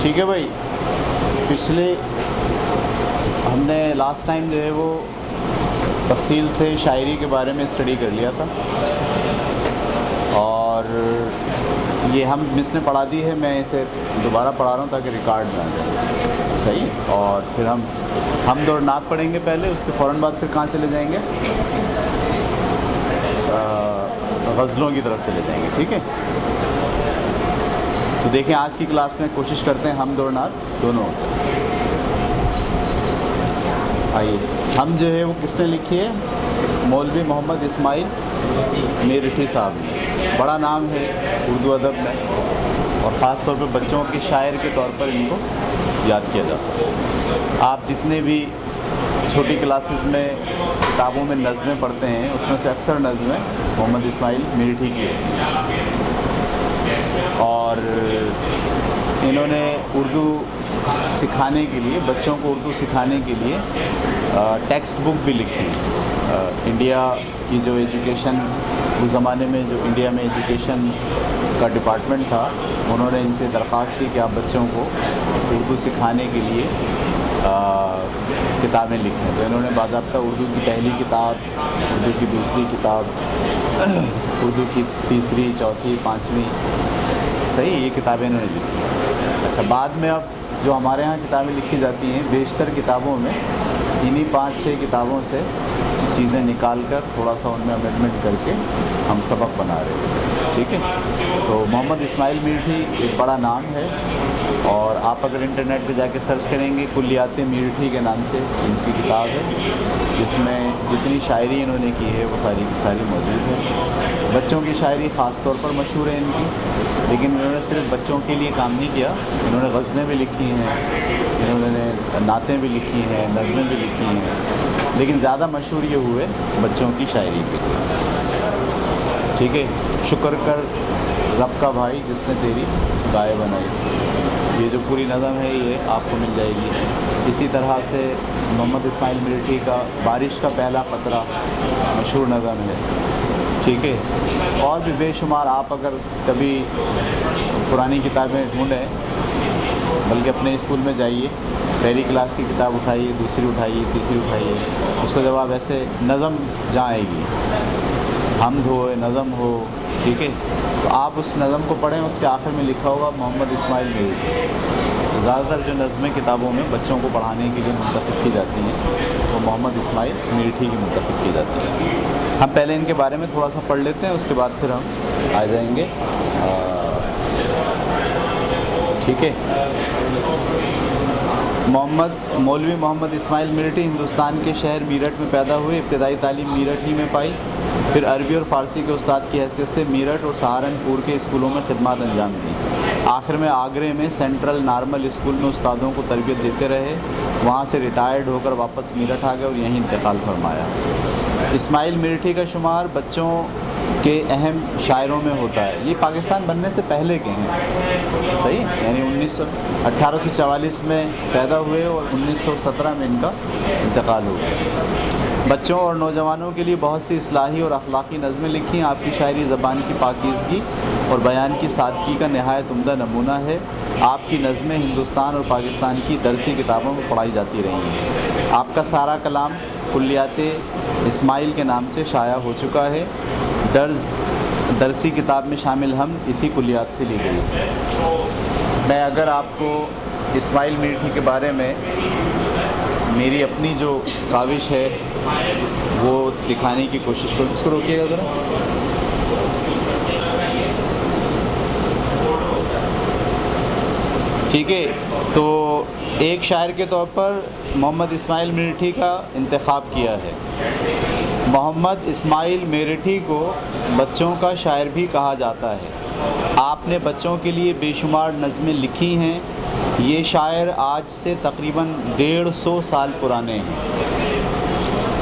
ٹھیک ہے بھائی، پچھلے ہم نے لاسٹ ٹائم جو ہے وہ تفصیل سے شاعری کے بارے میں اسٹڈی کر لیا تھا، اور یہ ہم مس نے پڑھا دی ہے، میں اسے دوبارہ پڑھا رہا ہوں تاکہ ریکارڈ میں آ جائے صحیح. اور پھر ہم دو نعت پڑھیں گے پہلے، اس کے فوراً بعد پھر کہاں چلے جائیں گے؟ غزلوں کی طرف چلے جائیں گے. ٹھیک ہے، تو دیکھیں آج کی کلاس میں کوشش کرتے ہیں ہم دو نعت دونوں. آئیے، ہم جو ہے وہ کس نے لکھی ہے؟ مولوی محمد اسماعیل میرٹھی صاحب نے. بڑا نام ہے اردو ادب میں، اور خاص طور پہ بچوں کے شاعر کے طور پر ان کو یاد کیا جاتا ہے. آپ جتنے بھی چھوٹی کلاسز میں کتابوں میں نظمیں پڑھتے ہیں، اس میں سے اکثر نظمیں محمد اسماعیل میرٹھی کی ہوتی ہیں. اور انہوں نے اردو سکھانے کے لیے، بچوں کو اردو سکھانے کے لیے ٹیکسٹ بک بھی لکھی. انڈیا کی جو ایجوکیشن اس زمانے میں، جو انڈیا میں ایجوکیشن کا ڈپارٹمنٹ تھا، انہوں نے ان سے درخواست کی کہ آپ بچوں کو اردو سکھانے کے لیے کتابیں لکھیں. تو انہوں نے باضابطہ اردو کی پہلی کتاب، اردو کی دوسری کتاب، اردو کی تیسری، چوتھی، پانچویں، صحیح، یہ کتابیں انہوں نے لکھی. اچھا، بعد میں اب جو ہمارے ہاں کتابیں لکھی جاتی ہیں، بیشتر کتابوں میں انہی 5-6 کتابوں سے چیزیں نکال کر تھوڑا سا ان میں امینڈمنٹ کر کے ہم سبق بنا رہے ہیں. ٹھیک ہے، تو محمد اسماعیل میرٹھی ایک بڑا نام ہے، اور آپ اگر انٹرنیٹ پہ جا کے سرچ کریں گے، کلیات میرٹھی کے نام سے ان کی کتاب ہے، جس میں جتنی شاعری انہوں نے کی ہے وہ ساری کی ساری موجود ہے. بچوں کی شاعری خاص طور پر مشہور ہے ان کی، لیکن انہوں نے صرف بچوں کے لیے کام نہیں کیا. انہوں نے غزلیں بھی لکھی ہیں، انہوں نے نعتیں بھی لکھی ہیں، نظمیں بھی لکھی ہیں، لیکن زیادہ مشہور یہ ہوئے بچوں کی شاعری کے لیے. ٹھیک ہے، شکر کر رب کا بھائی جس نے تیری گائے بنائی، یہ جو پوری نظم ہے یہ آپ کو مل جائے گی. اسی طرح سے محمد اسماعیل میرٹھی کا بارش کا پہلا قطرہ مشہور نظم ہے. ٹھیک ہے، اور بھی بے شمار. آپ اگر کبھی پرانی کتابیں ڈھونڈیں، بلکہ اپنے اسکول میں جائیے، پہلی کلاس کی کتاب اٹھائیے، دوسری اٹھائیے، تیسری اٹھائیے، اس کو جب آپ ایسے نظم جہاں آئے گی، حمد ہو، نظم ہو، ٹھیک ہے، تو آپ اس نظم کو پڑھیں، اس کے آخر میں لکھا ہوگا محمد اسماعیل میرٹھی. زیادہ تر جو نظمیں کتابوں میں بچوں کو پڑھانے کے لیے منتخب کی جاتی ہیں، وہ محمد اسماعیل میرٹھی کی منتخب کی جاتی ہیں. ہم پہلے ان کے بارے میں تھوڑا سا پڑھ لیتے ہیں، اس کے بعد پھر ہم آ جائیں گے. ٹھیک ہے، مولوی محمد اسماعیل میرٹھی ہندوستان کے شہر میرٹھ میں پیدا ہوئے. ابتدائی تعلیم میرٹھ ہی میں پائی، پھر عربی اور فارسی کے استاد کی حیثیت سے میرٹھ اور سہارنپور کے اسکولوں میں خدمات انجام دیں. آخر میں آگرے میں سینٹرل نارمل اسکول میں استادوں کو تربیت دیتے رہے. وہاں سے ریٹائرڈ ہو کر واپس میرٹھ آ گئے اور یہیں انتقال فرمایا. اسماعیل میرٹھی کا شمار بچوں کے اہم شاعروں میں ہوتا ہے. یہ پاکستان بننے سے پہلے کے ہیں، صحیح، یعنی 1844 میں پیدا ہوئے اور 1917 میں ان کا انتقال ہو گیا. بچوں اور نوجوانوں کے لیے بہت سی اصلاحی اور اخلاقی نظمیں لکھی. آپ کی شاعری زبان کی پاکیزگی اور بیان کی سادگی کا نہایت عمدہ نمونہ ہے. آپ کی نظمیں ہندوستان اور پاکستان کی درسی کتابوں میں پڑھائی جاتی رہی ہیں. آپ کا سارا کلام کلیات اسماعیل کے نام سے شائع ہو چکا ہے. درسی کتاب میں شامل ہم اسی کلیات سے لی گئی. میں اگر آپ کو اسماعیل میرٹھی کے بارے میں میری اپنی جو کاوش ہے وہ دکھانے کی کوشش کروں. اس کو روکیے گا ذرا. ٹھیک ہے، تو ایک شاعر کے طور پر محمد اسماعیل میرٹھی کا انتخاب کیا ہے. محمد اسماعیل میرٹھی کو بچوں کا شاعر بھی کہا جاتا ہے. آپ نے بچوں کے لیے بے شمار نظمیں لکھی ہیں. یہ شاعر آج سے تقریباً 150 سال پرانے ہیں،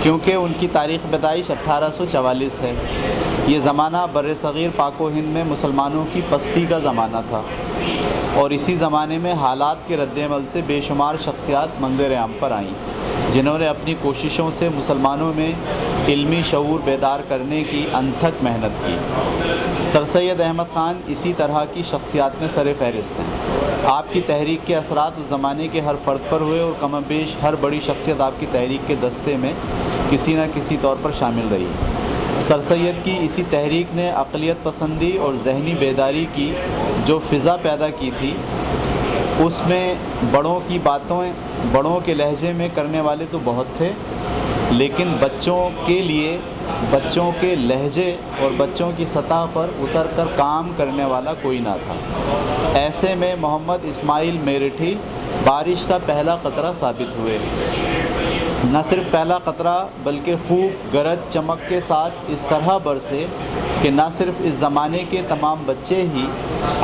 کیونکہ ان کی تاریخ پیدائش 1844 ہے. یہ زمانہ بر صغیر پاک و ہند میں مسلمانوں کی پستی کا زمانہ تھا، اور اسی زمانے میں حالات کے رد عمل سے بے شمار شخصیات منظر عام پر آئیں، جنہوں نے اپنی کوششوں سے مسلمانوں میں علمی شعور بیدار کرنے کی انتھک محنت کی. سر سید احمد خان اسی طرح کی شخصیات میں سر فہرست ہیں۔ آپ کی تحریک کے اثرات اس زمانے کے ہر فرد پر ہوئے اور کم و بیش ہر بڑی شخصیت آپ کی تحریک کے دستے میں کسی نہ کسی طور پر شامل رہی۔ سر سید کی اسی تحریک نے اقلیت پسندی اور ذہنی بیداری کی جو فضا پیدا کی تھی، اس میں بڑوں کی باتوں بڑوں کے لہجے میں کرنے والے تو بہت تھے، لیکن بچوں کے لیے بچوں کے لہجے اور بچوں کی سطح پر اتر کر کام کرنے والا کوئی نہ تھا۔ ایسے میں محمد اسماعیل میرٹھی بارش کا پہلا قطرہ ثابت ہوئے۔ نہ صرف پہلا قطرہ بلکہ خوب گرج چمک کے ساتھ اس طرح برسے کہ نہ صرف اس زمانے کے تمام بچے ہی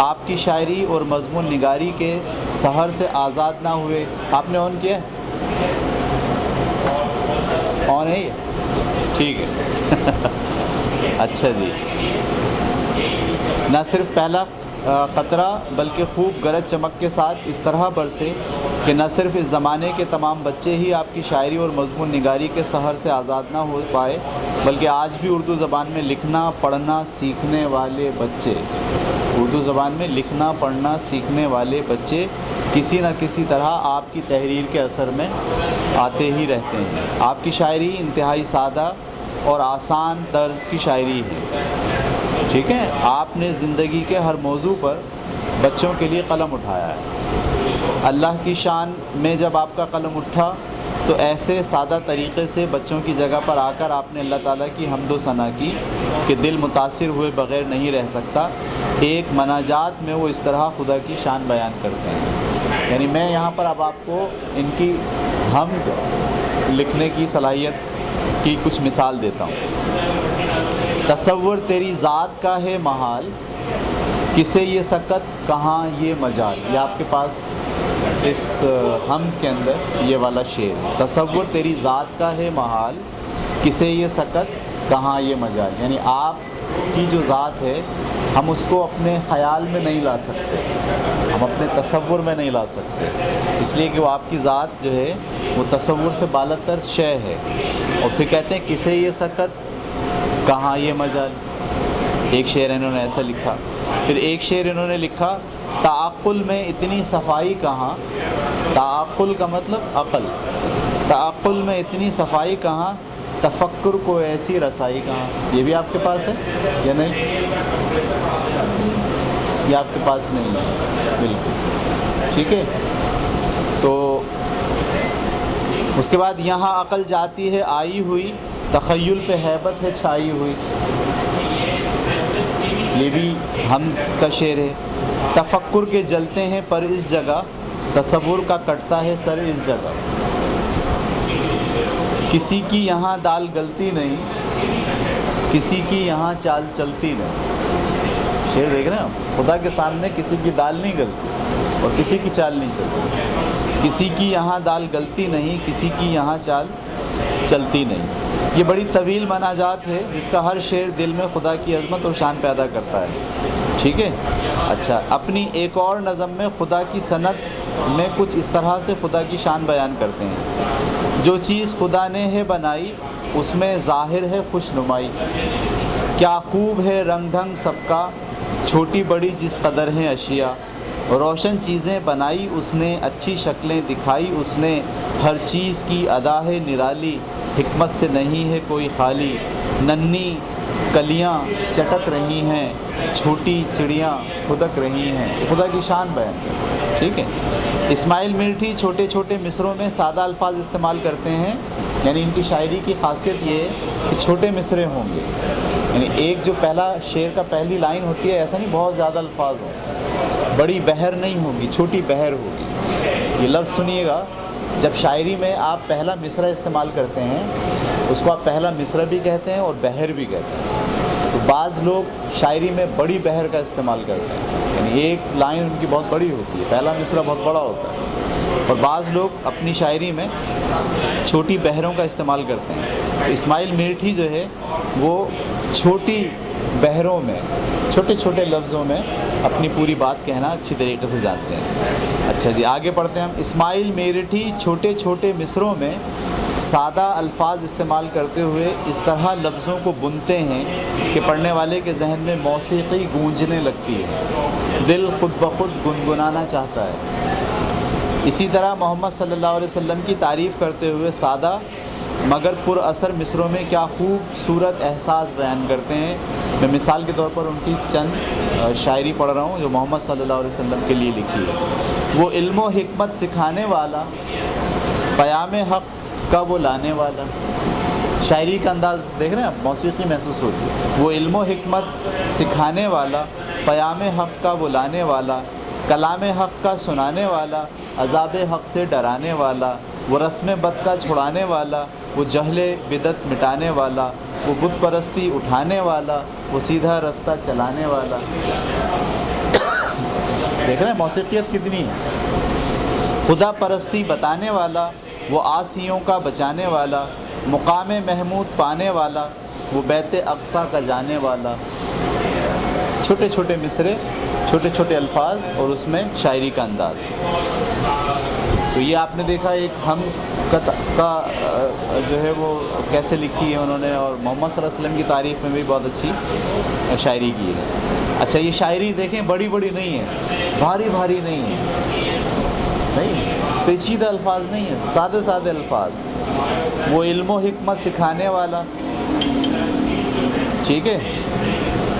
آپ کی شاعری اور مضمون نگاری کے سحر سے آزاد نہ ہوئے۔ آپ نے آن کیا؟ آن ہے یہ؟ ٹھیک ہے اچھا جی۔ نہ صرف پہلا قطرہ بلکہ خوب گرج چمک کے ساتھ اس طرح برسے کہ نہ صرف اس زمانے کے تمام بچے ہی آپ کی شاعری اور مضمون نگاری کے سحر سے آزاد نہ ہو پائے، بلکہ آج بھی اردو زبان میں لکھنا پڑھنا سیکھنے والے بچے اردو زبان میں لکھنا پڑھنا سیکھنے والے بچے کسی نہ کسی طرح آپ کی تحریر کے اثر میں آتے ہی رہتے ہیں۔ آپ کی شاعری انتہائی سادہ اور آسان طرز کی شاعری ہے، ٹھیک ہے۔ آپ نے زندگی کے ہر موضوع پر بچوں کے لیے قلم اٹھایا ہے۔ اللہ کی شان میں جب آپ کا قلم اٹھا تو ایسے سادہ طریقے سے بچوں کی جگہ پر آ کر آپ نے اللہ تعالیٰ کی حمد و ثنا کی کہ دل متاثر ہوئے بغیر نہیں رہ سکتا۔ ایک مناجات میں وہ اس طرح خدا کی شان بیان کرتے ہیں۔ یعنی میں یہاں پر اب آپ کو ان کی حمد لکھنے کی صلاحیت کی کچھ مثال دیتا ہوں۔ تصور تیری ذات کا ہے محال، کسے یہ سکت کہاں یہ مجال۔ یہ آپ کے پاس اس حمد کے اندر یہ والا شعر، تصور تیری ذات کا ہے محال، کسے یہ سکت کہاں یہ مجال۔ یعنی آپ کی جو ذات ہے ہم اس کو اپنے خیال میں نہیں لا سکتے، ہم اپنے تصور میں نہیں لا سکتے، اس لیے کہ وہ آپ کی ذات جو ہے وہ تصور سے بالاتر شے ہے۔ اور پھر کہتے ہیں کسے یہ سکت کہاں یہ مجال۔ ایک شعر انہوں نے ایسا لکھا۔ پھر ایک شعر انہوں نے لکھا، تعقل میں اتنی صفائی کہاں، تعقل کا مطلب عقل، تعقل میں اتنی صفائی کہاں، تفکر کو ایسی رسائی کہاں۔ یہ بھی آپ کے پاس ہے یا نہیں؟ یہ آپ کے پاس نہیں ہے، بالکل ٹھیک ہے۔ تو اس کے بعد یہاں عقل جاتی ہے آئی ہوئی، تخیل پہ ہیبت ہے چھائی ہوئی۔ یہ بھی حمد کا شعر ہے۔ تفکر کے جلتے ہیں پر اس جگہ، تصور کا کٹتا ہے سر اس جگہ۔ کسی کی یہاں دال گلتی نہیں، کسی کی یہاں چال چلتی نہیں۔ شعر دیکھ رہے ہیں آپ، خدا کے سامنے کسی کی دال نہیں گلتی اور کسی کی چال نہیں چلتی۔ کسی کی یہاں دال گلتی نہیں، کسی کی یہاں چال چلتی نہیں۔ یہ بڑی طویل مناجات ہے جس کا ہر شعر دل میں خدا کی عظمت اور شان پیدا کرتا ہے، ٹھیک ہے۔ اچھا، اپنی ایک اور نظم میں خدا کی صنعت میں کچھ اس طرح سے خدا کی شان بیان کرتے ہیں، جو چیز خدا نے ہے بنائی اس میں ظاہر ہے خوش نمائی، کیا خوب ہے رنگ ڈھنگ سب کا، چھوٹی بڑی جس قدر ہیں اشیاء، روشن چیزیں بنائی اس نے، اچھی شکلیں دکھائی اس نے، ہر چیز کی ادا ہے نرالی، حکمت سے نہیں ہے کوئی خالی، ننھی کلیاں چٹک رہی ہیں، چھوٹی چڑیاں خدک رہی ہیں۔ خدا کی شان بیان کرتے ہیں، ٹھیک ہے۔ اسماعیل میرٹھی چھوٹے چھوٹے مصروں میں سادہ الفاظ استعمال کرتے ہیں، یعنی ان کی شاعری کی خاصیت یہ ہے کہ چھوٹے مصرے ہوں گے، یعنی ایک جو پہلا شعر کا پہلی لائن ہوتی ہے ایسا نہیں بہت زیادہ الفاظ ہوں، بڑی بحر نہیں ہوگی، چھوٹی بحر ہوگی۔ یہ لفظ سنیے گا، جب شاعری میں آپ پہلا مصرع استعمال کرتے ہیں اس کو آپ پہلا مصرع بھی کہتے ہیں اور بحر بھی کہتے ہیں۔ تو بعض لوگ شاعری میں بڑی بحر کا استعمال کرتے ہیں، یعنی ایک لائن ان کی بہت بڑی ہوتی ہے، پہلا مصرع بہت بڑا ہوتا ہے، اور بعض لوگ اپنی شاعری میں چھوٹی بحروں کا استعمال کرتے ہیں۔ تو اسماعیل میرٹھی جو ہے وہ چھوٹی بحروں میں چھوٹے چھوٹے لفظوں میں اپنی پوری بات کہنا اچھی طریقے سے جانتے ہیں۔ اچھا جی، آگے پڑھتے ہیں ہم۔ اسماعیل میرٹھی چھوٹے چھوٹے مصروں میں سادہ الفاظ استعمال کرتے ہوئے اس طرح لفظوں کو بنتے ہیں کہ پڑھنے والے کے ذہن میں موسیقی گونجنے لگتی ہے، دل خود بخود گنگنانا چاہتا ہے۔ اسی طرح محمد صلی اللہ علیہ وسلم کی تعریف کرتے ہوئے سادہ مگر پر اثر مصروں میں کیا خوبصورت احساس بیان کرتے ہیں۔ میں مثال کے طور پر ان کی چند شاعری پڑھ رہا ہوں جو محمد صلی اللہ علیہ وسلم کے لیے لکھی ہے۔ وہ علم و حکمت سکھانے والا، پیام حق کا وہ لانے والا۔ شاعری کا انداز دیکھ رہے ہیں آپ، موسیقی محسوس ہوتی ہے۔ وہ علم و حکمت سکھانے والا، پیام حق کا وہ لانے والا، کلام حق کا سنانے والا، عذاب حق سے ڈرانے والا، وہ رسم بد کا چھڑانے والا، وہ جہل بدعت مٹانے والا، وہ بت پرستی اٹھانے والا، وہ سیدھا رستہ چلانے والا۔ دیکھ رہے ہیں موسیقیت کتنی ہے۔ خدا پرستی بتانے والا، وہ عاصیوں کا بچانے والا، مقام محمود پانے والا، وہ بیت اقصیٰ کا جانے والا۔ چھوٹے چھوٹے مصرے، چھوٹے چھوٹے الفاظ اور اس میں شاعری کا انداز۔ تو یہ آپ نے دیکھا ایک ہم کا جو ہے وہ کیسے لکھی ہے انہوں نے، اور محمد صلی اللہ علیہ وسلم کی تعریف میں بھی بہت اچھی شاعری کی ہے۔ اچھا یہ شاعری دیکھیں بڑی بڑی نہیں ہے، بھاری بھاری نہیں ہے، نہیں پیچیدہ الفاظ نہیں ہیں، سادے سادے الفاظ۔ وہ علم و حکمت سکھانے والا، ٹھیک ہے،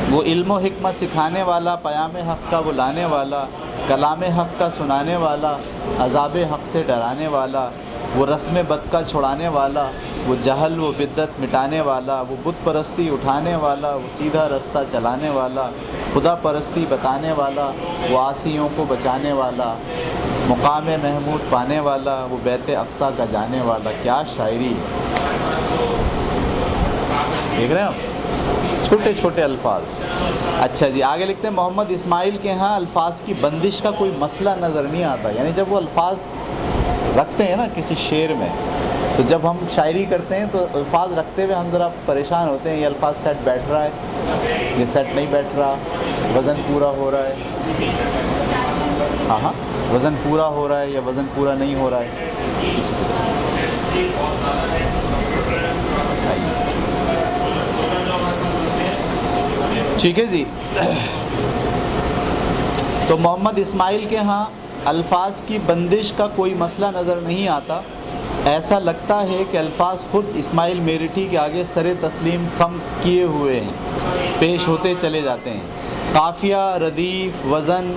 وہ علم و حکمت سکھانے والا، پیام حق کا وہ لانے والا، کلام حق کا سنانے والا، عذاب حق سے ڈرانے والا، وہ رسم بد کا چھڑانے والا، وہ جہل و بدعت مٹانے والا، وہ بت پرستی اٹھانے والا، وہ سیدھا رستہ چلانے والا، خدا پرستی بتانے والا، وہ عاصیوں کو بچانے والا، مقام محمود پانے والا، وہ بیت اقصیٰ کا جانے والا۔ کیا شاعری ہے، دیکھ رہے ہیں آپ، چھوٹے چھوٹے الفاظ۔ اچھا جی آگے لکھتے ہیں محمد اسماعیل کے ہاں الفاظ کی بندش کا کوئی مسئلہ نظر نہیں آتا۔ یعنی جب وہ الفاظ رکھتے ہیں نا کسی شعر میں، تو جب ہم شاعری کرتے ہیں تو الفاظ رکھتے ہوئے ہم ذرا پریشان ہوتے ہیں، یہ الفاظ سیٹ بیٹھ رہا ہے، یہ سیٹ نہیں بیٹھ رہا، وزن پورا ہو رہا ہے، ہاں وزن پورا ہو رہا ہے یا وزن پورا نہیں ہو رہا ہے، اسی سے ٹھیک ہے جی۔ تو محمد اسماعیل کے ہاں الفاظ کی بندش کا کوئی مسئلہ نظر نہیں آتا، ایسا لگتا ہے کہ الفاظ خود اسماعیل میرٹھی کے آگے سر تسلیم خم کیے ہوئے ہیں، پیش ہوتے چلے جاتے ہیں۔ قافیہ، ردیف، وزن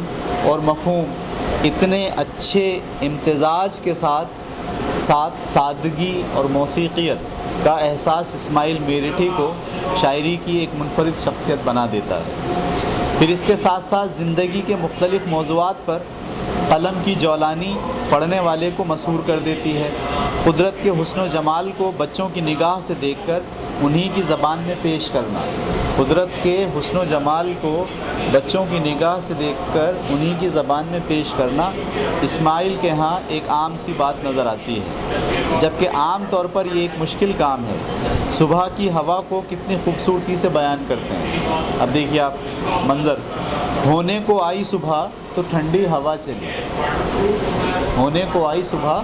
اور مفہوم اتنے اچھے امتزاج کے ساتھ سادگی اور موسیقیت کا احساس اسماعیل میرٹھی کو شاعری کی ایک منفرد شخصیت بنا دیتا ہے۔ پھر اس کے ساتھ ساتھ زندگی کے مختلف موضوعات پر قلم کی جولانی پڑھنے والے کو مسحور کر دیتی ہے۔ قدرت کے حسن و جمال کو بچوں کی نگاہ سے دیکھ کر انہی کی زبان میں پیش کرنا، قدرت کے حسن و جمال کو بچوں کی نگاہ سے دیکھ کر انہی کی زبان میں پیش کرنا اسماعیل کے ہاں ایک عام سی بات نظر آتی ہے، جبکہ عام طور پر یہ ایک مشکل کام ہے۔ صبح کی ہوا کو کتنی خوبصورتی سے بیان کرتے ہیں۔ اب دیکھیے آپ منظر، ہونے کو آئی صبح تو ٹھنڈی ہوا چلی، ہونے کو آئی صبح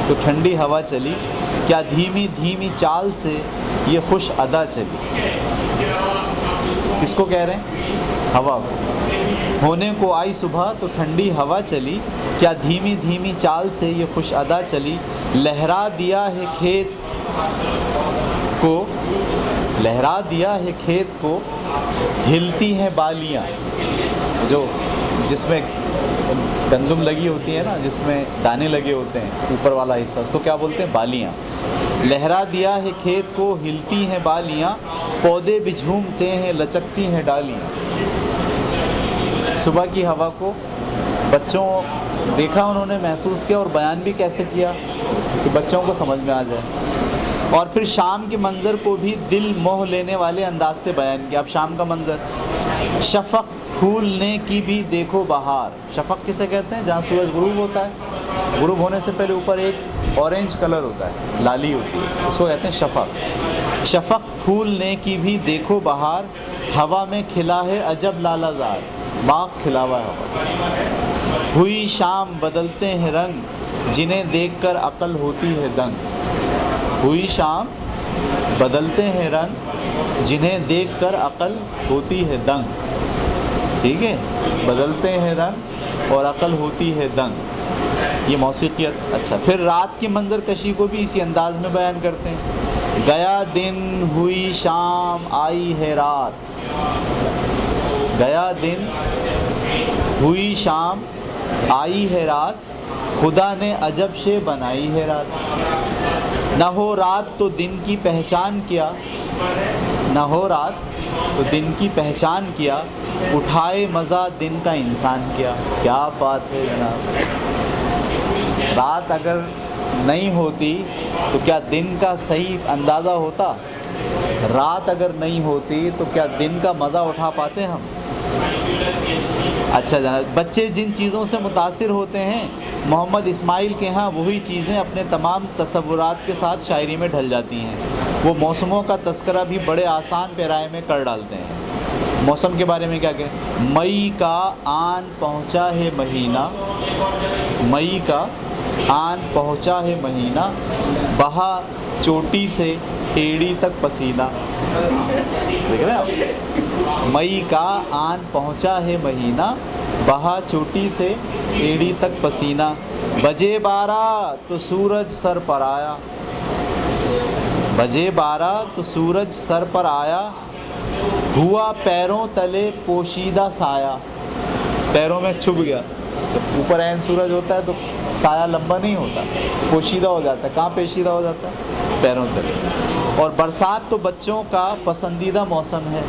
تو ٹھنڈی ہوا چلی، کیا دھیمی دھیمی چال سے یہ خوش ادا چلی۔ کس کو کہہ رہے ہیں؟ ہوا کو۔ ہونے کو آئی صبح تو ٹھنڈی ہوا چلی، کیا دھیمی دھیمی چال سے یہ خوش ادا چلی، لہرا دیا ہے کھیت کو، لہرا دیا ہے کھیت کو، ہلتی ہیں بالیاں، جو جس میں گندم لگی ہوتی ہے نا، جس میں دانے لگے ہوتے ہیں اوپر والا حصہ، اس کو کیا بولتے ہیں؟ بالیاں۔ لہرا دیا ہے کھیت کو، ہلتی ہیں بالیاں، پودے بھی جھومتے ہیں، لچکتی ہیں ڈالیاں۔ صبح کی ہوا کو بچوں دیکھا، انہوں نے محسوس کیا اور بیان بھی کیسے کیا کہ بچوں کو سمجھ میں آ جائے۔ اور پھر شام کے منظر کو بھی دل موہ لینے والے انداز سے بیان کیا۔ اب شام کا منظر، شفق پھولنے کی بھی دیکھو بہار۔ شفق کسے کہتے ہیں؟ جہاں سورج غروب ہوتا ہے، غروب ہونے سے پہلے اوپر ایک اورنج کلر ہوتا ہے، لالی ہوتی ہے، اس کو کہتے ہیں شفق۔ شفق پھولنے کی بھی دیکھو بہار، ہوا میں کھلا ہے عجب لالا زار، باغ کھلا ہوا ہے ہوا۔ ہوئی شام بدلتے ہیں رنگ، جنہیں دیکھ کر عقل ہوتی ہے دنگ۔ ہوئی شام بدلتے ہیں رنگ، جنہیں دیکھ کر عقل ہوتی ہے دنگ. ٹھیک ہے، بدلتے ہیں رنگ اور عقل ہوتی ہے دنگ، یہ موسیقیت. اچھا، پھر رات کی منظر کشی کو بھی اسی انداز میں بیان کرتے ہیں. گیا دن ہوئی شام آئی ہے رات، گیا دن ہوئی شام آئی ہے رات، خدا نے عجب شے بنائی ہے رات. نہ ہو رات تو دن کی پہچان کیا، نہ ہو رات تو دن کی پہچان کیا، اٹھائے مزہ دن کا انسان کیا. کیا بات ہے جناب. رات اگر نہیں ہوتی تو کیا دن کا صحیح اندازہ ہوتا؟ رات اگر نہیں ہوتی تو کیا دن کا مزہ اٹھا پاتے ہم؟ اچھا جناب، بچے جن چیزوں سے متاثر ہوتے ہیں، محمد اسماعیل کے ہاں وہی چیزیں اپنے تمام تصورات کے ساتھ شاعری میں ڈھل جاتی ہیں. وہ موسموں کا تذکرہ بھی بڑے آسان پیرائے میں کر ڈالتے ہیں. موسم کے بارے میں کیا کہیں؟ مئی کا آن پہنچا ہے مہینہ، مئی کا آن پہنچا ہے مہینہ، بہا چوٹی سے ایڑی تک پسینہ. دیکھ رہے ہیں آپ؟ مئی کا آن پہنچا ہے مہینہ، بہا چوٹی سے ایڑی تک پسینہ، بجے 12 تو سورج سر پر آیا، بجے 12 تو سورج سر پر آیا، ہوا پیروں تلے پوشیدہ سایہ. پیروں میں چھپ گیا. اوپر عین سورج ہوتا ہے تو سایہ لمبا نہیں ہوتا، پوشیدہ ہو جاتا ہے. کہاں پوشیدہ ہو جاتا ہے؟ پیروں تلے. اور برسات تو بچوں کا پسندیدہ موسم ہے.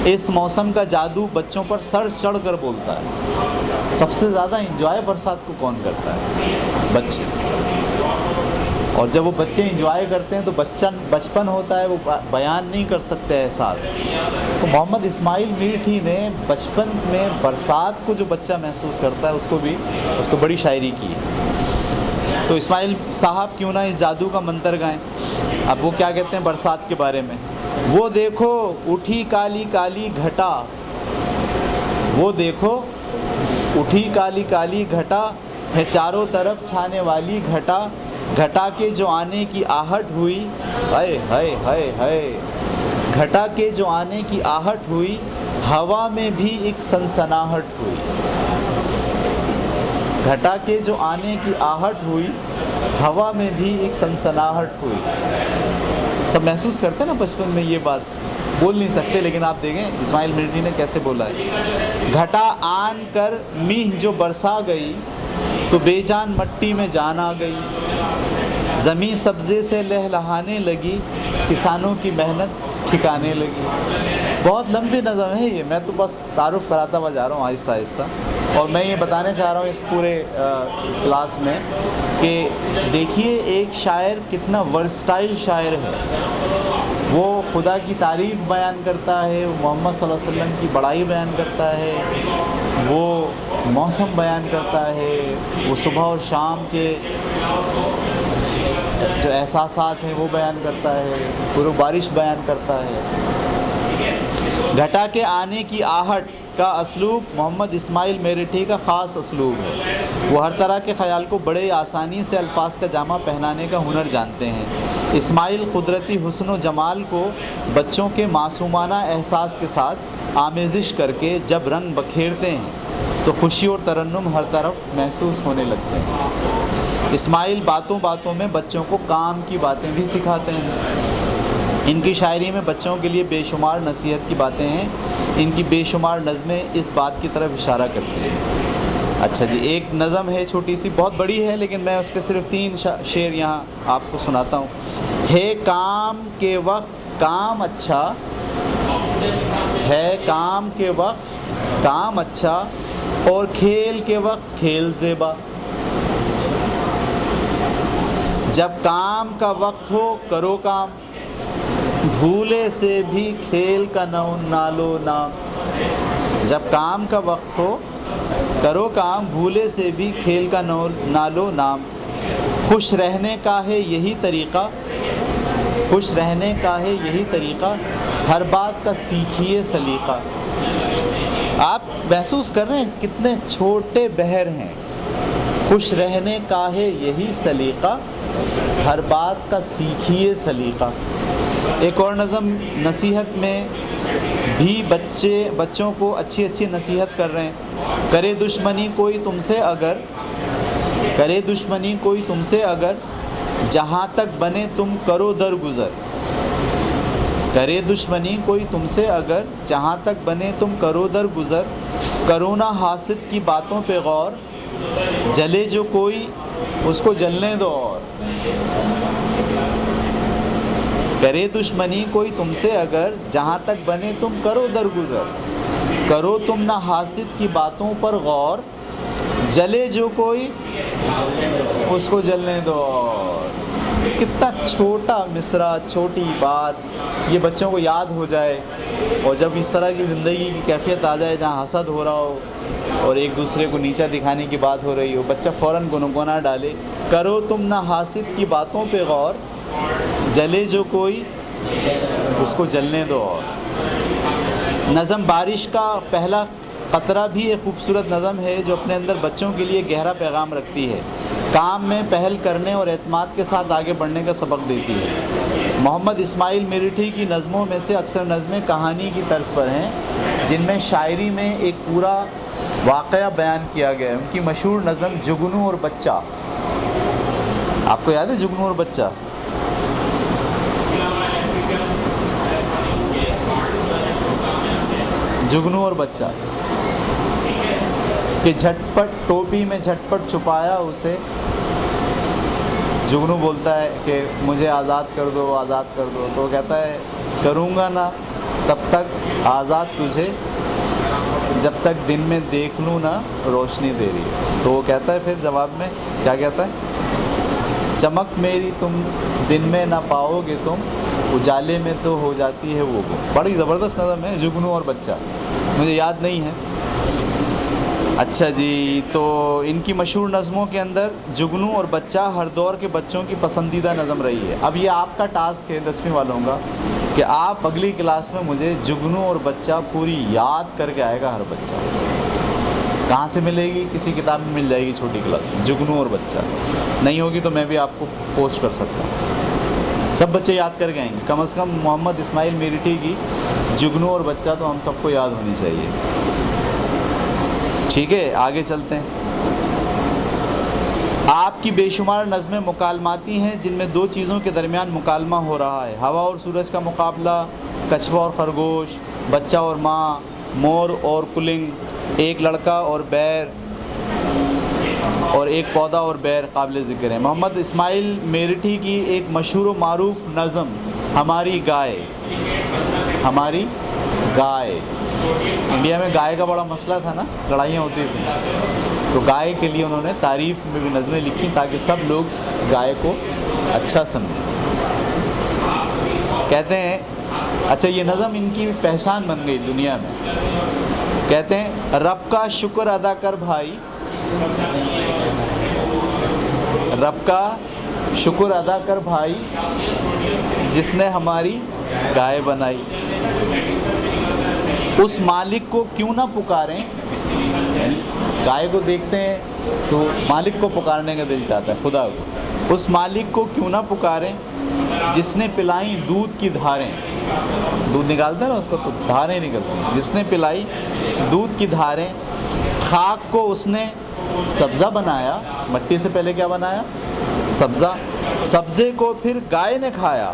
اس موسم کا جادو بچوں پر سر چڑھ کر بولتا ہے. سب سے زیادہ انجوائے برسات کو کون کرتا ہے؟ بچے. اور جب وہ بچے انجوائے کرتے ہیں تو بچپن ہوتا ہے، وہ بیان نہیں کر سکتے احساس. تو محمد اسماعیل میٹھی نے بچپن میں برسات کو جو بچہ محسوس کرتا ہے اس کو بڑی شاعری کی ہے. تو اسماعیل صاحب کیوں نہ اس جادو کا منتر گائیں. اب وہ کیا کہتے ہیں برسات کے بارے میں؟ وہ دیکھو اٹھی کالی کالی گھٹا، وہ دیکھو اٹھی کالی کالی گھٹا ہے، چاروں طرف چھانے والی گھٹا، گھٹا کے جو آنے کی آہٹ ہوئی، ہائے ہائے ہائے ہائے، گھٹا کے جو آنے کی آہٹ ہوئی، ہوا میں بھی ایک سنسناہٹ ہوئی. گھٹا کے جو آنے کی آہٹ ہوئی، ہوا میں بھی ایک سنسناہٹ ہوئی. سب محسوس کرتے ہیں نا بچپن میں یہ بات، بول نہیں سکتے لیکن آپ دیکھیں اسماعیل میٹھی نے کیسے بولا ہے. گھٹا آن کر میہ جو برسا گئی، تو بے جان مٹی میں جان آ گئی، زمیں سبزے سے لہلہانے لگی، کسانوں کی محنت ٹھکانے لگی. بہت لمبی نظم ہے یہ، میں تو بس تعارف کراتا ہوا جا رہا ہوں آہستہ آہستہ. اور میں یہ بتانے چاہ رہا ہوں اس پورے کلاس میں کہ دیکھیے ایک شاعر کتنا ورسٹائل شاعر ہے. وہ خدا کی تعریف بیان کرتا ہے، وہ محمد صلی اللہ علیہ وسلم کی بڑائی بیان کرتا ہے، وہ موسم بیان کرتا ہے، وہ صبح اور شام کے جو احساسات ہیں وہ بیان کرتا ہے، پھر وہ بارش بیان کرتا ہے. گھٹا کے آنے کی آہٹ کا اسلوب محمد اسماعیل میرٹھی کا خاص اسلوب ہے. وہ ہر طرح کے خیال کو بڑے آسانی سے الفاظ کا جامہ پہنانے کا ہنر جانتے ہیں. اسماعیل قدرتی حسن و جمال کو بچوں کے معصومانہ احساس کے ساتھ آمیزش کر کے جب رنگ بکھیرتے ہیں تو خوشی اور ترنم ہر طرف محسوس ہونے لگتے ہیں. اسماعیل باتوں باتوں میں بچوں کو کام کی باتیں بھی سکھاتے ہیں. ان کی شاعری میں بچوں کے لیے بے شمار نصیحت کی باتیں ہیں. ان کی بے شمار نظمیں اس بات کی طرف اشارہ کرتی ہیں. اچھا جی، ایک نظم ہے چھوٹی سی، بہت بڑی ہے لیکن میں اس کے صرف 3 شعر یہاں آپ کو سناتا ہوں. ہے کام کے وقت کام اچھا، ہے کام کے وقت کام اچھا، اور کھیل کے وقت کھیل زیبا. جب کام کا وقت ہو کرو کام، بھولے سے بھی کھیل کا نالو نام. جب کام کا وقت ہو کرو کام، بھولے سے بھی کھیل کا نالو نام. خوش رہنے کا ہے یہی طریقہ، خوش رہنے کا ہے یہی طریقہ، ہر بات کا سیکھیے سلیقہ. آپ محسوس کر رہے ہیں کتنے چھوٹے بحر ہیں. خوش رہنے کا ہے یہی سلیقہ، ہر بات کا سیکھیے سلیقہ۔ ایک اور نظم نصیحت میں بھی بچوں کو اچھی اچھی نصیحت کر رہے ہیں۔ کرے دشمنی کوئی تم سے اگر جہاں تک بنے تم کرو درگزر۔ کرے دشمنی کوئی تم سے اگر جہاں تک بنے تم کرو درگزر۔ کرو نہ حاسد کی باتوں پہ غور، جلے جو کوئی اس کو جلنے دو اور۔ کرے دشمنی کوئی تم سے اگر جہاں تک بنے تم کرو درگزر۔ کرو تم نہ حاسد کی باتوں پر غور، جلے جو کوئی اس کو جلنے دو اور۔ کتنا چھوٹا مصرع، چھوٹی بات یہ بچوں کو یاد ہو جائے، اور جب اس طرح کی زندگی کی کیفیت آ جائے جہاں حسد ہو رہا ہو اور ایک دوسرے کو نیچا دکھانے کی بات ہو رہی ہو، بچہ فوراً گنگنا ڈالے کرو تم نہ حاسد کی باتوں پہ غور، جلے جو کوئی اس کو جلنے دو اور۔ نظم بارش کا پہلا قطرہ بھی ایک خوبصورت نظم ہے جو اپنے اندر بچوں کے لیے گہرا پیغام رکھتی ہے، کام میں پہل کرنے اور اعتماد کے ساتھ آگے بڑھنے کا سبق دیتی ہے۔ محمد اسماعیل میرٹھی کی نظموں میں سے اکثر نظمیں کہانی کی طرز پر ہیں، جن میں شاعری میں ایک پورا واقعہ بیان کیا گیا ہے۔ ان کی مشہور نظم جگنو اور بچہ، آپ کو یاد ہے جگنو اور بچہ؟ جگنو اور بچہ کہ جھٹ پٹ ٹوپی میں جھٹ پٹ چھپایا اسے، جگنو بولتا ہے کہ مجھے آزاد کر دو آزاد کر دو، تو وہ کہتا ہے کروں گا نا تب تک آزاد تجھے، جب تک دن میں دیکھ لوں نا روشنی تیری۔ تو وہ کہتا ہے پھر جواب میں کیا کہتا ہے، چمک میری تم دن میں نہ پاؤ گے تم، اجالے میں تو ہو جاتی ہے وہ گم۔ بڑی زبردست نظم ہے جگنو اور بچہ، مجھے یاد نہیں ہے۔ اچھا جی، تو ان کی مشہور نظموں کے اندر جگنو اور بچہ ہر دور کے بچوں کی پسندیدہ نظم رہی ہے۔ اب یہ آپ کا ٹاسک ہے 10ویں والوں کا کہ آپ اگلی کلاس میں مجھے جگنو اور بچہ پوری یاد کر کے آئے گا ہر بچہ۔ کہاں سے ملے گی؟ کسی کتاب میں مل جائے گی چھوٹی کلاس میں، جگنو اور بچہ۔ نہیں ہوگی تو میں بھی آپ کو پوسٹ کر سکتا ہوں۔ سب بچے یاد کر کے آئیں گے، کم از کم محمد اسماعیل میرٹھی کی جگنو اور بچہ تو ہم سب کو یاد ہونی چاہیے۔ ٹھیک ہے، آگے چلتے ہیں۔ آپ کی بے شمار نظمیں مکالماتی ہیں جن میں دو چیزوں کے درمیان مکالمہ ہو رہا ہے، ہوا اور سورج کا مقابلہ، کچھوا اور خرگوش، بچہ اور ماں، مور اور کلنگ، ایک لڑکا اور بیر، اور ایک پودا اور بیر قابل ذکر ہے۔ محمد اسماعیل میرٹھی کی ایک مشہور و معروف نظم ہماری گائے، ہماری گائے۔ انڈیا میں گائے کا بڑا مسئلہ تھا نا، لڑائیاں ہوتی تھیں، تو گائے کے لیے انہوں نے تعریف میں بھی نظمیں لکھی تاکہ سب لوگ گائے کو اچھا سمجھیں۔ کہتے ہیں، اچھا یہ نظم ان کی پہچان بن گئی دنیا میں۔ کہتے ہیں رب کا شکر ادا کر بھائی، رب کا شکر ادا کر بھائی، جس نے ہماری گائے بنائی۔ اس مالک کو کیوں نہ پکاریں، گائے کو دیکھتے ہیں تو مالک کو پکارنے کا دل چاہتا ہے، خدا کو۔ اس مالک کو کیوں نہ پکاریں جس نے پلائیں دودھ کی دھاریں، دودھ نکالتے ہیں نا اس کو تو دھاریں نکلتی ہیں، جس نے پلائی دودھ کی دھاریں۔ خاک کو اس نے سبزہ بنایا، مٹی سے پہلے کیا بنایا؟ سبزہ۔ سبزے کو پھر گائے نے کھایا،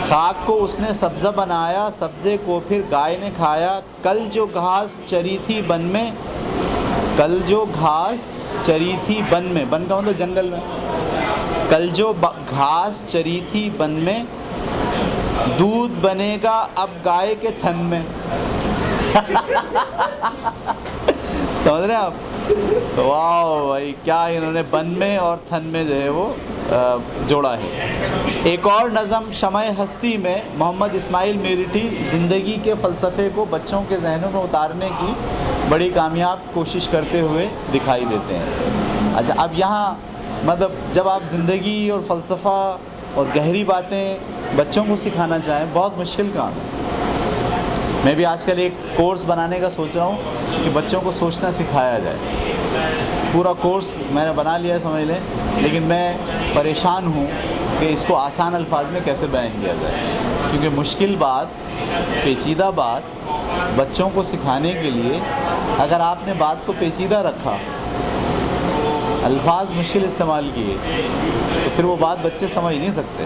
خاک کو اس نے سبزہ بنایا، سبزے کو پھر گائے نے کھایا۔ کل جو گھاس چری تھی بن میں، کل جو گھاس چری تھی بن میں، بن کا مطلب جنگل میں، کل جو گھاس چری تھی بن میں، دودھ بنے گا اب گائے کے تھن میں۔ سمجھ رہے ہیں آپ؟ واہ بھائی، کیا انہوں نے بن میں اور تھن میں جو ہے وہ جوڑا ہے۔ ایک اور نظم شمع ہستی میں محمد اسماعیل میرٹھی زندگی کے فلسفے کو بچوں کے ذہنوں میں اتارنے کی بڑی کامیاب کوشش کرتے ہوئے دکھائی دیتے ہیں۔ اچھا، اب یہاں مطلب جب آپ زندگی اور فلسفہ اور گہری باتیں بچوں کو سکھانا چاہیں، بہت مشکل کام ہے۔ میں بھی آج کل ایک کورس بنانے کا سوچ رہا ہوں کہ بچوں کو سوچنا سکھایا جائے. پورا کورس میں نے بنا لیا ہے سمجھ لیں, لیکن میں پریشان ہوں کہ اس کو آسان الفاظ میں کیسے بیان کیا جائے, کیونکہ مشکل بات, پیچیدہ بات بچوں کو سکھانے کے لیے اگر آپ نے بات کو پیچیدہ رکھا, الفاظ مشکل استعمال کیے, تو پھر وہ بات بچے سمجھ نہیں سکتے.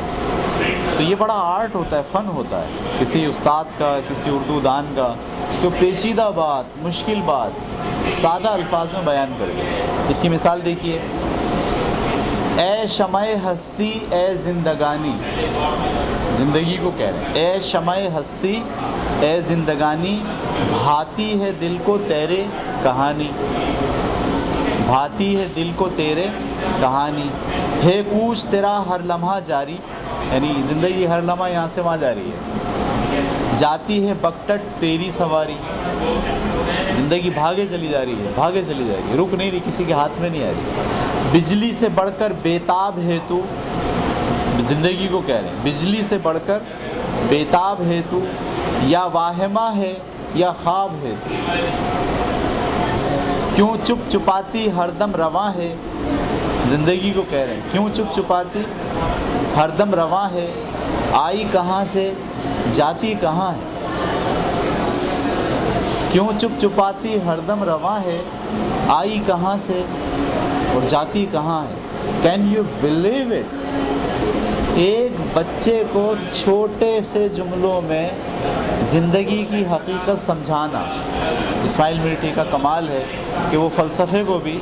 تو یہ بڑا آرٹ ہوتا ہے, فن ہوتا ہے کسی استاد کا, کسی اردو دان کا, تو پیچیدہ بات, مشکل بات سادہ الفاظ میں بیان کر دے. اس کی مثال دیکھیے, اے شمع ہستی اے زندگانی, زندگی کو کہہ رہے ہیں, اے شمع ہستی اے زندگانی, بھاتی ہے دل کو تیرے کہانی, بھاتی ہے دل کو تیرے کہانی, ہے کوچ تیرا ہر لمحہ جاری, یعنی زندگی ہر لمحہ یہاں سے وہاں جاری ہے, جاتی ہے بکٹٹ تیری سواری, زندگی بھاگے چلی جا رہی ہے, بھاگے چلی جا رہی ہے, رک نہیں رہی, کسی کے ہاتھ میں نہیں آ رہی. بجلی سے بڑھ کر بیتاب ہے تو, زندگی کو کہہ رہے ہیں بجلی سے بڑھ کر بیتاب ہے تو, یا واہمہ ہے یا خواب ہے تو, کیوں چپ چپاتی ہر دم رواں ہے, زندگی کو کہہ رہے ہیں کیوں چپ چپاتی ہر دم رواں ہے, آئی کہاں سے جاتی کہاں ہے, کیوں چپ چپاتی ہر دم رواں ہے, آئی کہاں سے اور جاتی کہاں ہے. کین یو بلیو اٹ, ایک بچے کو چھوٹے سے جملوں میں زندگی کی حقیقت سمجھانا. اسماعیل میرٹھی کا کمال ہے کہ وہ فلسفے کو بھی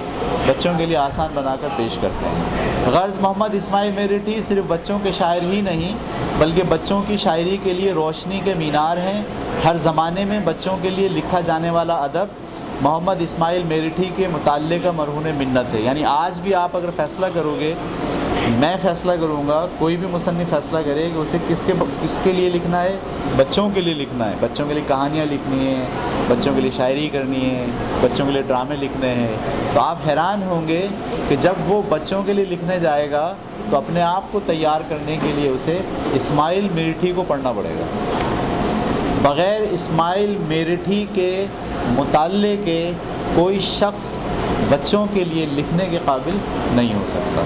بچوں کے لیے آسان بنا کر پیش کرتے ہیں. غرض محمد اسماعیل میرٹھی صرف بچوں کے شاعر ہی نہیں بلکہ بچوں کی شاعری کے لیے روشنی کے مینار ہیں. ہر زمانے میں بچوں کے لیے لکھا جانے والا ادب محمد اسماعیل میرٹھی کے مطالعے کا مرہون منت ہے. یعنی آج بھی آپ اگر فیصلہ کرو گے, میں فیصلہ کروں گا, کوئی بھی مصنف فیصلہ کرے کہ اسے کس کے لیے لکھنا ہے, بچوں کے لیے لکھنا ہے, بچوں کے لیے کہانیاں لکھنی ہیں, بچوں کے لیے شاعری کرنی ہے, بچوں کے لیے ڈرامے لکھنے ہیں, تو آپ حیران ہوں گے کہ جب وہ بچوں کے لیے لکھنے جائے گا تو اپنے آپ کو تیار کرنے کے لیے اسے اسماعیل میرٹھی کو پڑھنا پڑے گا. بغیر اسماعیل میرٹھی کے مطالعے کے کوئی شخص بچوں کے لیے لکھنے کے قابل نہیں ہو سکتا.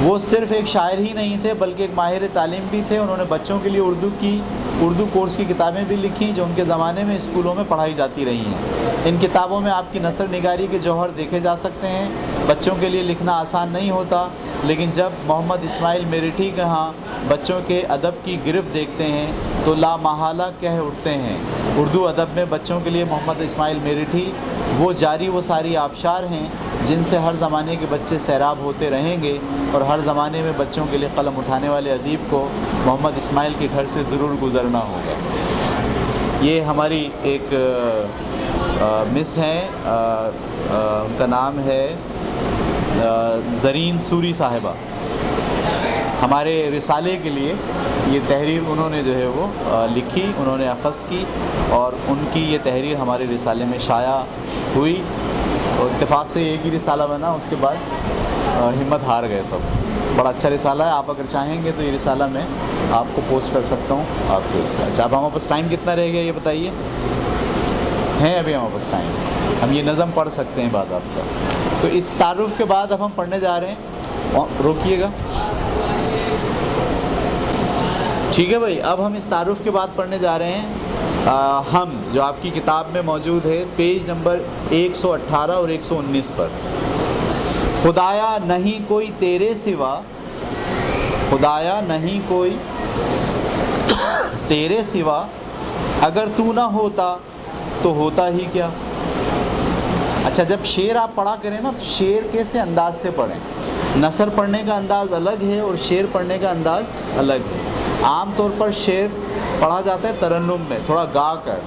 وہ صرف ایک شاعر ہی نہیں تھے بلکہ ایک ماہر تعلیم بھی تھے. انہوں نے بچوں کے لیے اردو کورس کی کتابیں بھی لکھیں جو ان کے زمانے میں اسکولوں میں پڑھائی جاتی رہی ہیں. ان کتابوں میں آپ کی نثر نگاری کے جوہر دیکھے جا سکتے ہیں. بچوں کے لیے لکھنا آسان نہیں ہوتا, لیکن جب محمد اسماعیل میرٹھی کے ہاں بچوں کے ادب کی گرفت دیکھتے ہیں تو لا محالہ کہہ اٹھتے ہیں اردو ادب میں بچوں کے لیے محمد اسماعیل میرٹھی وہ جاری و ساری آبشار ہیں جن سے ہر زمانے کے بچے سیراب ہوتے رہیں گے, اور ہر زمانے میں بچوں کے لیے قلم اٹھانے والے ادیب کو محمد اسماعیل کے گھر سے ضرور گزرنا ہوگا. یہ ہماری ایک مس ہیں, ان کا نام ہے زرین سوری صاحبہ. ہمارے رسالے کے لیے یہ تحریر انہوں نے جو ہے وہ لکھی, انہوں نے اخذ کی, اور ان کی یہ تحریر ہمارے رسالے میں شائع ہوئی, اور اتفاق سے ایک ہی رسالہ بنا, اس کے بعد ہمت ہار گئے سب. بڑا اچھا رسالہ ہے, آپ اگر چاہیں گے تو یہ رسالہ میں آپ کو پوسٹ کر سکتا ہوں آپ کو اس پہ. اچھا, اب ہمارے پاس ٹائم کتنا رہ گیا یہ بتائیے؟ ہیں ابھی ہمارے پاس ٹائم, ہم یہ نظم پڑھ سکتے ہیں بعد آپ کا. تو اس تعارف کے بعد اب ہم پڑھنے جا رہے ہیں, روکیے گا, ٹھیک ہے بھائی. اب ہم اس تعارف کے بعد پڑھنے جا رہے ہیں ہم, جو آپ کی کتاب میں موجود ہے پیج نمبر 118 اور 119 پر. خدایا نہیں کوئی تیرے سوا, خدایا نہیں کوئی تیرے سوا, اگر تو نہ ہوتا تو ہوتا ہی کیا. اچھا, جب شعر آپ پڑھا کریں نا تو شعر کیسے انداز سے پڑھیں. نثر پڑھنے کا انداز الگ ہے اور شعر پڑھنے کا انداز الگ ہے. عام طور پر شعر پڑھا جاتا ہے ترنم میں, تھوڑا گا کر,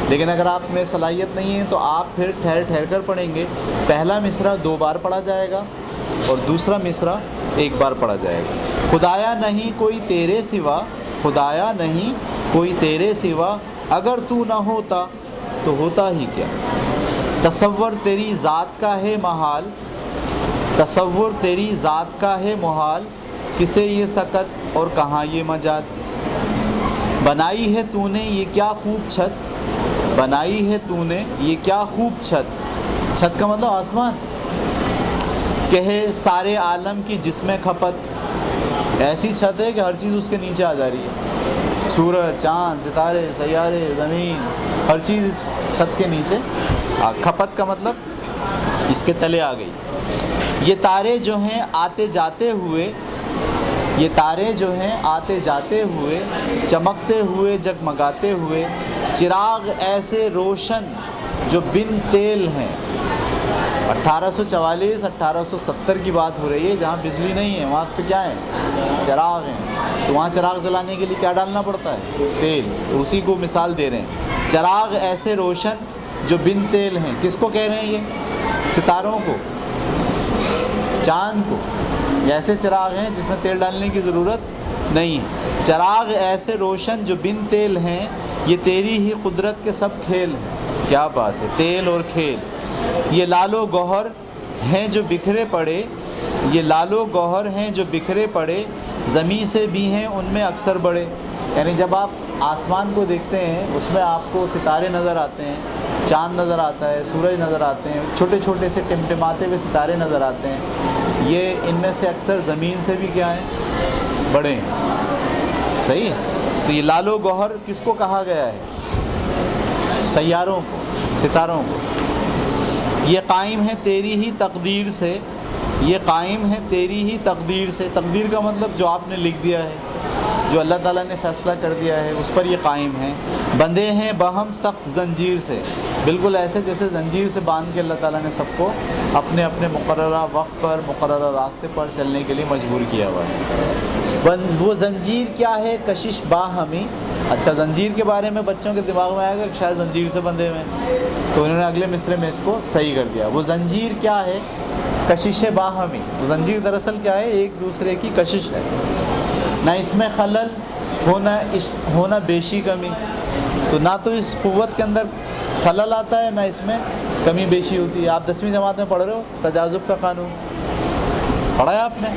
لیکن اگر آپ میں صلاحیت نہیں ہے تو آپ پھر ٹھہر کر پڑھیں گے. پہلا مصرع 2 بار پڑھا جائے گا اور دوسرا مصرع 1 بار پڑھا جائے گا. خدایا نہیں کوئی تیرے سوا, خدایا نہیں کوئی تیرے سوا, اگر تو نہ ہوتا تو ہوتا ہی کیا. تصور تیری ذات کا ہے محال, تصور تیری ذات کا ہے محال, کسے یہ سکت اور کہاں یہ مجال. بنائی ہے تو نے یہ کیا خوب چھت, بنائی ہے تو نے یہ کیا خوب چھت، چھت کا مطلب آسمان، کہے سارے عالم کی جس میں کھپت، ایسی چھت ہے کہ ہر چیز اس کے نیچے آ جا رہی ہے، سورج، چاند، ستارے، سیارے، زمین، ہر چیز اس چھت کے نیچے، کھپت کا مطلب اس کے تلے آ گئی۔ یہ تارے جو ہیں آتے جاتے ہوئے، یہ تارے جو ہیں آتے جاتے ہوئے، چمکتے ہوئے جگمگاتے ہوئے، چراغ ایسے روشن جو بن تیل ہیں۔ 1844 1870 کی بات ہو رہی ہے، جہاں بجلی نہیں ہے وہاں پہ کیا ہے؟ چراغ ہیں، تو وہاں چراغ جلانے کے لیے کیا ڈالنا پڑتا ہے؟ تیل، تو اسی کو مثال دے رہے ہیں، چراغ ایسے روشن جو بن تیل ہیں۔ کس کو کہہ رہے ہیں یہ؟ ستاروں کو، چاند کو، ایسے چراغ ہیں جس میں تیل ڈالنے کی ضرورت نہیں ہے۔ چراغ ایسے روشن جو بن تیل ہیں، یہ تیری ہی قدرت کے سب کھیل ہیں۔ کیا بات ہے، تیل اور کھیل۔ یہ لال و گوہر ہیں جو بکھرے پڑے، یہ لال و گوہر ہیں جو بکھرے پڑے، زمیں سے بھی ہیں ان میں اکثر بڑے۔ یعنی جب آپ آسمان کو دیکھتے ہیں اس میں آپ کو ستارے نظر آتے ہیں، چاند نظر آتا ہے، سورج نظر آتے ہیں، چھوٹے چھوٹے سے ٹمٹماتے ہوئے ستارے نظر آتے ہیں، یہ ان میں سے اکثر زمین سے بھی کیا ہیں؟ بڑے ہیں۔ صحیح ہے، تو یہ لال و گوہر کس کو کہا گیا ہے؟ سیاروں کو، ستاروں کو۔ یہ قائم ہے تیری ہی تقدیر سے، یہ قائم ہے تیری ہی تقدیر سے۔ تقدیر کا مطلب جو آپ نے لکھ دیا ہے، جو اللہ تعالیٰ نے فیصلہ کر دیا ہے، اس پر یہ قائم ہیں۔ بندھے ہیں باہم سخت زنجیر سے، بالکل ایسے جیسے زنجیر سے باندھ کے اللہ تعالیٰ نے سب کو اپنے اپنے مقررہ وقت پر، مقررہ راستے پر چلنے کے لیے مجبور کیا ہوا ہے۔ وہ زنجیر کیا ہے؟ کشش باہمی۔ اچھا، زنجیر کے بارے میں بچوں کے دماغ میں آئے گا کہ شاید زنجیر سے بندھے ہوئے ہیں، تو انہوں نے اگلے مصرے میں اس کو صحیح کر دیا۔ وہ زنجیر کیا ہے؟ کشش باہمی۔ وہ زنجیر دراصل کیا ہے؟ ایک دوسرے کی کشش ہے، نہ اس میں خلل ہونا بیشی کمی، تو نہ تو اس قوت کے اندر خلل آتا ہے، نہ اس میں کمی بیشی ہوتی ہے۔ آپ 10ویں جماعت میں پڑھ رہے ہو تجاذب کا قانون، پڑھا ہے آپ نے؟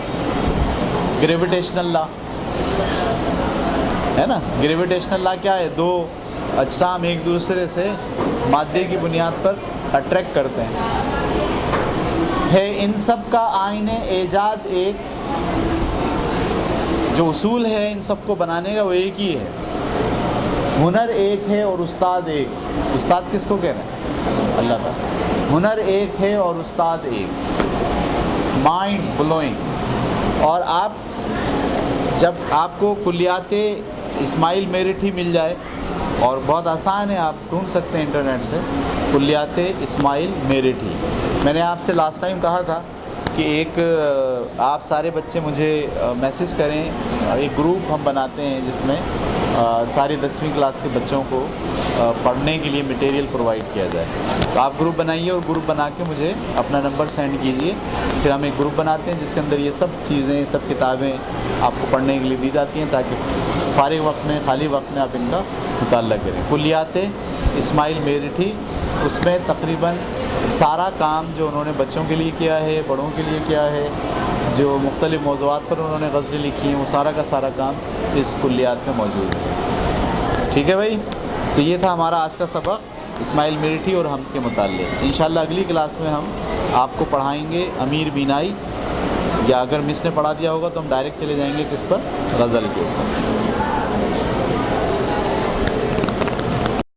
گریویٹیشنل لا ہے نا۔ گریویٹیشنل لا کیا ہے؟ دو اجسام ایک دوسرے سے مادے کی بنیاد پر اٹریکٹ کرتے ہیں۔ ہے ان سب کا آئین ایجاد ایک، جو اصول ہے ان سب کو بنانے کا وہ ایک ہی ہے۔ ہنر ایک ہے اور استاد ایک۔ استاد کس کو کہہ رہے ہیں؟ اللہ تعالیٰ۔ ہنر ایک ہے اور استاد ایک، مائنڈ بلوئنگ۔ اور آپ جب آپ کو کلیات اسماعیل میرٹھی مل جائے، اور بہت آسان ہے، آپ ڈھونڈ سکتے ہیں انٹرنیٹ سے، کلیات اسماعیل میرٹھی۔ میں نے آپ سے لاسٹ ٹائم کہا تھا کہ ایک آپ سارے بچے مجھے میسیج کریں، ایک گروپ ہم بناتے ہیں جس میں ساری 10ویں کلاس کے بچوں کو پڑھنے کے لیے مٹیریل پرووائڈ کیا جائے۔ تو آپ گروپ بنائیے اور گروپ بنا کے مجھے اپنا نمبر سینڈ کیجئے، پھر ہم ایک گروپ بناتے ہیں جس کے اندر یہ سب چیزیں، سب کتابیں آپ کو پڑھنے کے لیے دی جاتی ہیں، تاکہ فارغ وقت میں، خالی وقت میں آپ ان کا مطالعہ کریں۔ کلیات اسماعیل میرٹھی، اس میں تقریباً سارا کام جو انہوں نے بچوں کے لیے کیا ہے، بڑوں کے لیے کیا ہے، جو مختلف موضوعات پر انہوں نے غزلیں لکھی ہیں، وہ سارا کا سارا کام اس کلیات میں موجود ہے۔ ٹھیک ہے بھائی، تو یہ تھا ہمارا آج کا سبق اسماعیل میرٹھی اور حمد کے متعلق۔ انشاءاللہ اگلی کلاس میں ہم آپ کو پڑھائیں گے امیر بینائی، یا اگر مس نے پڑھا دیا ہوگا تو ہم ڈائریکٹ چلے جائیں گے کس پر؟ غزل کے اوپر۔